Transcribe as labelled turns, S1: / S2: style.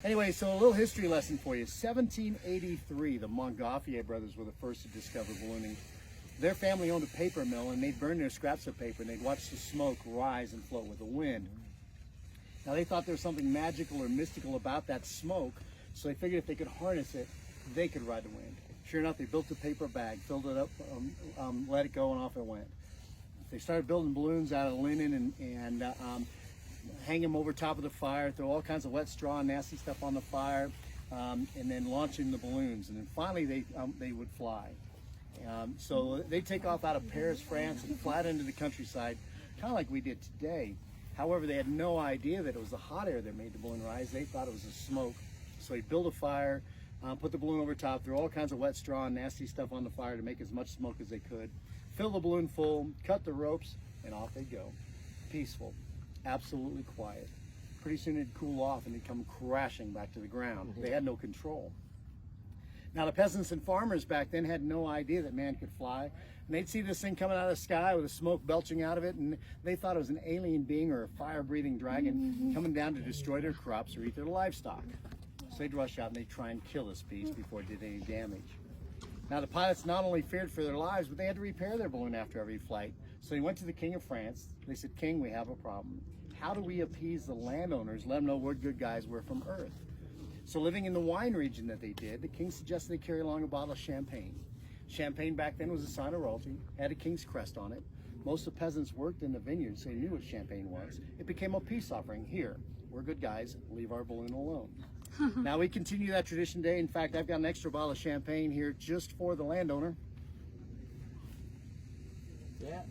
S1: Anyway, so a little history lesson for you. 1783, the Montgolfier brothers were the first to discover ballooning. Their family owned a paper mill, and they'd burn their scraps of paper, and they'd watch the smoke rise and float with the wind. Now, they thought there was something magical or mystical about that smoke, so they figured if they could harness it, they could ride the wind. Sure enough, they built a paper bag, filled it up, let it go, and off it went. They started building balloons out of linen and hang them over top of the fire, throw all kinds of wet straw and nasty stuff on the fire, and then launching the balloons. And then finally they would fly. So they take off out of Paris, France, and fly into the countryside, kind of like we did today. However, they had no idea that it was the hot air that made the balloon rise. They thought it was the smoke. So they built a fire, put the balloon over top, threw all kinds of wet straw and nasty stuff on the fire to make as much smoke as they could, fill the balloon full, cut the ropes, and off they go. Peaceful, absolutely quiet. Pretty soon it'd cool off and they'd come crashing back to the ground. They had no control. Now, the peasants and farmers back then had no idea that man could fly. And they'd see this thing coming out of the sky with the smoke belching out of it, and they thought it was an alien being or a fire-breathing dragon coming down to destroy their crops or eat their livestock. So they'd rush out and they'd try and kill this beast before it did any damage. Now, the pilots not only feared for their lives, but they had to repair their balloon after every flight. So they went to the King of France. They said, "King, we have a problem. How do we appease the landowners, let them know we're good guys, we're from Earth?" So living in the wine region that they did, the king suggested they carry along a bottle of champagne. Champagne back then was a sign of royalty, had a king's crest on it. Most of the peasants worked in the vineyards, so they knew what champagne was. It became a peace offering. Here, we're good guys, leave our balloon alone. Now we continue that tradition today. In fact, I've got an extra bottle of champagne here just for the landowner.
S2: Yeah.